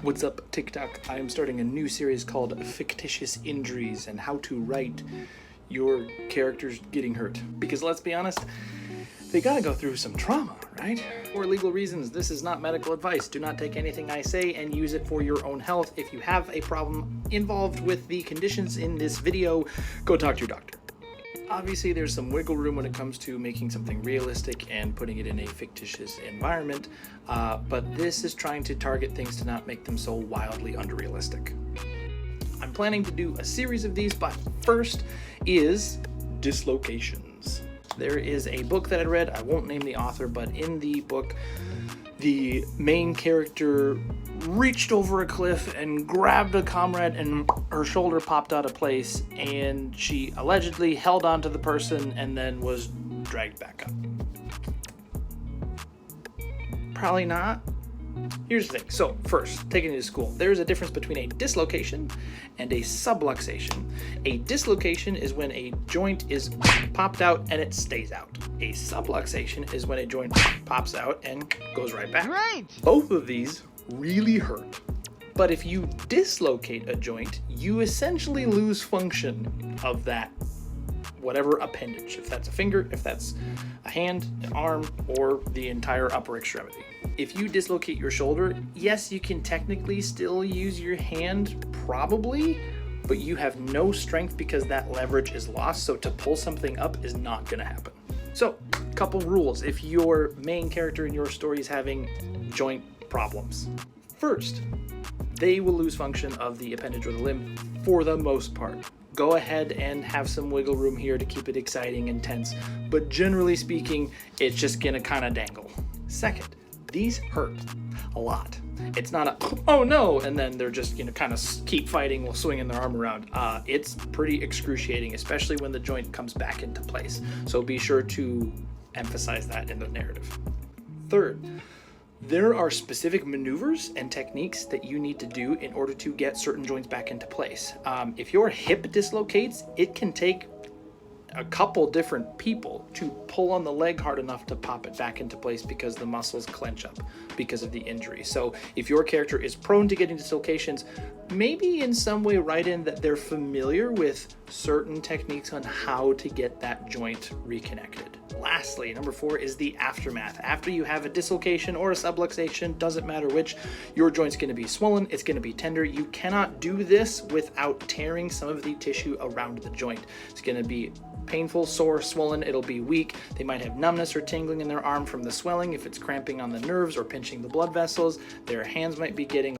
What's up, TikTok? I am starting a new series called Fictitious Injuries and how to write your characters getting hurt. Because let's be honest, they gotta go through some trauma, right? For legal reasons, this is not medical advice. Do not take anything I say and use it for your own health. If you have a problem involved with the conditions in this video, go talk to your doctor. Obviously, there's some wiggle room when it comes to making something realistic and putting it in a fictitious environment, but this is trying to target things to not make them so wildly unrealistic. I'm planning to do a series of these, but first is dislocations. There is a book that I read, I won't name the author, but in the book, the main character reached over a cliff and grabbed a comrade and her shoulder popped out of place and she allegedly held on to the person and then was dragged back up. Probably not. Here's the thing. So first, taking it to school, there's a difference between a dislocation and a subluxation. A dislocation is when a joint is popped out and it stays out. A subluxation is when a joint pops out and goes right back. Right. Both of these really hurt. But if you dislocate a joint, you essentially lose function of that whatever appendage. If that's a finger, if that's a hand, an arm, or the entire upper extremity. If you dislocate your shoulder, yes, you can technically still use your hand, probably, but you have no strength because that leverage is lost, so to pull something up is not gonna happen. So, couple rules if your main character in your story is having joint problems. First, they will lose function of the appendage or the limb for the most part. Go ahead and have some wiggle room here to keep it exciting and tense, but generally speaking, it's just gonna kind of dangle. Second, these hurt a lot. It's not a, oh no, and then they're just, kind of keep fighting while swinging their arm around. It's pretty excruciating, especially when the joint comes back into place. So be sure to emphasize that in the narrative. Third, there are specific maneuvers and techniques that you need to do in order to get certain joints back into place. If your hip dislocates, it can take a couple different people to pull on the leg hard enough to pop it back into place because the muscles clench up because of the injury. So if your character is prone to getting dislocations, maybe in some way write in that they're familiar with certain techniques on how to get that joint reconnected. Lastly, number 4 is the aftermath. After you have a dislocation or a subluxation, doesn't matter which, your joint's going to be swollen, it's going to be tender. You cannot do this without tearing some of the tissue around the joint. It's going to be painful, sore, swollen, it'll be weak. They might have numbness or tingling in their arm from the swelling if it's cramping on the nerves or pinching the blood vessels. Their hands might be getting